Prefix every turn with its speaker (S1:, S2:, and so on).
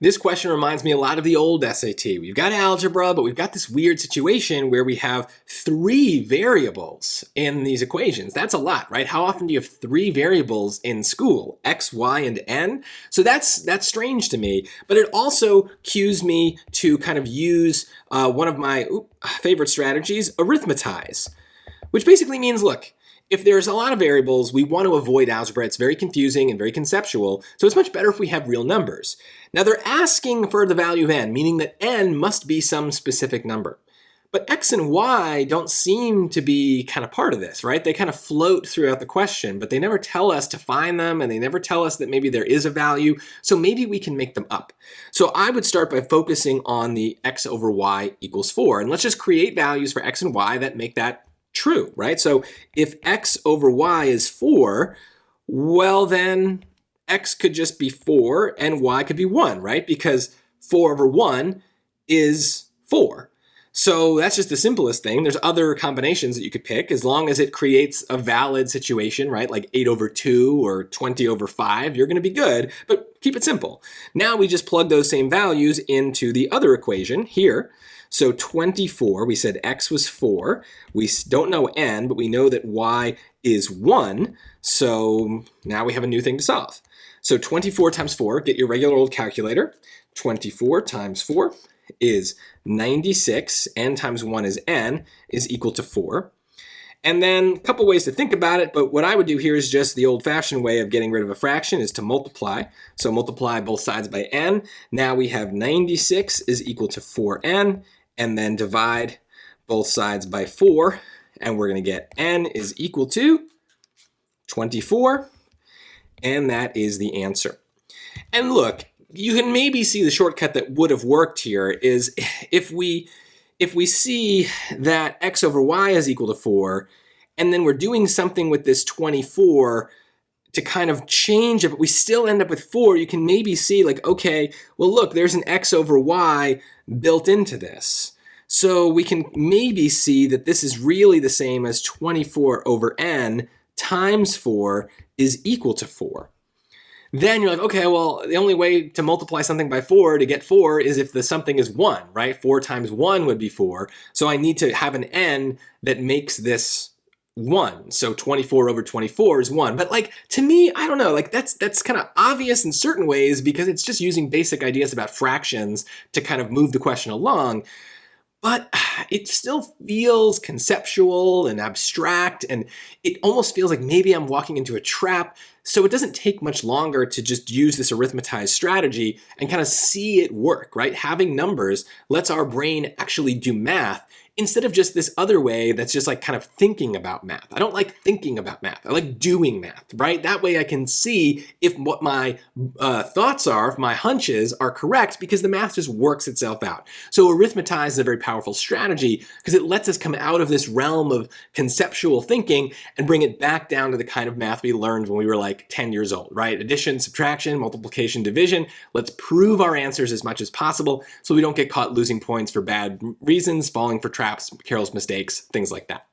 S1: This question reminds me a lot of the old SAT. We've got algebra, but we've got this weird situation where we have 3 variables in these equations. That's a lot, right? How often do you have 3 variables in school? X, Y, and N? So that's strange to me, but it also cues me to kind of use one of my favorite strategies, arithmetize, which basically means, look, if there's a lot of variables, we want to avoid algebra. It's very confusing and very conceptual, so it's much better if we have real numbers. Now they're asking for the value of n, meaning that n must be some specific number. But x and y don't seem to be kind of part of this, right? They kind of float throughout the question, but they never tell us to find them, and they never tell us that maybe there is a value, so maybe we can make them up. So I would start by focusing on the x over y equals 4, and let's just create values for x and y that make that true, right? So if x over y is 4, well then x could just be 4 and y could be 1, right? Because 4 over 1 is 4. So that's just the simplest thing. There's other combinations that you could pick as long as it creates a valid situation, right? Like 8 over 2 or 20 over 5, you're gonna be good, but keep it simple. Now we just plug those same values into the other equation here. So 24, we said x was 4. We don't know n, but we know that y is 1. So now we have a new thing to solve. So 24 times 4, get your regular old calculator. 24 times 4 is 96. N times 1 is n, is equal to 4. And then a couple ways to think about it, but what I would do here is just the old-fashioned way of getting rid of a fraction is to multiply. So multiply both sides by n. Now we have 96 is equal to 4n, and then divide both sides by 4, and we're going to get n is equal to 24, and that is the answer. And look, you can maybe see the shortcut that would have worked here is if we see that x over y is equal to 4, and then we're doing something with this 24 to kind of change it, but we still end up with 4, you can maybe see like, okay, well look, there's an x over y built into this. So we can maybe see that this is really the same as 24 over n times 4 is equal to 4. Then you're like, okay, well, the only way to multiply something by 4 to get 4 is if the something is 1, right? 4 times 1 would be 4. So I need to have an n that makes this 1. So 24 over 24 is 1. But like, to me, I don't know, like that's kind of obvious in certain ways because it's just using basic ideas about fractions to kind of move the question along. But it still feels conceptual and abstract, and it almost feels like maybe I'm walking into a trap. So it doesn't take much longer to just use this arithmetized strategy and kind of see it work, right? Having numbers lets our brain actually do math instead of just this other way that's just like kind of thinking about math. I don't like thinking about math. I like doing math, right? That way I can see if what my thoughts are, if my hunches are correct, because the math just works itself out. So arithmetize is a very powerful strategy because it lets us come out of this realm of conceptual thinking and bring it back down to the kind of math we learned when we were like 10 years old, right? Addition, subtraction, multiplication, division. Let's prove our answers as much as possible so we don't get caught losing points for bad reasons, falling for traps, Carol's mistakes, things like that.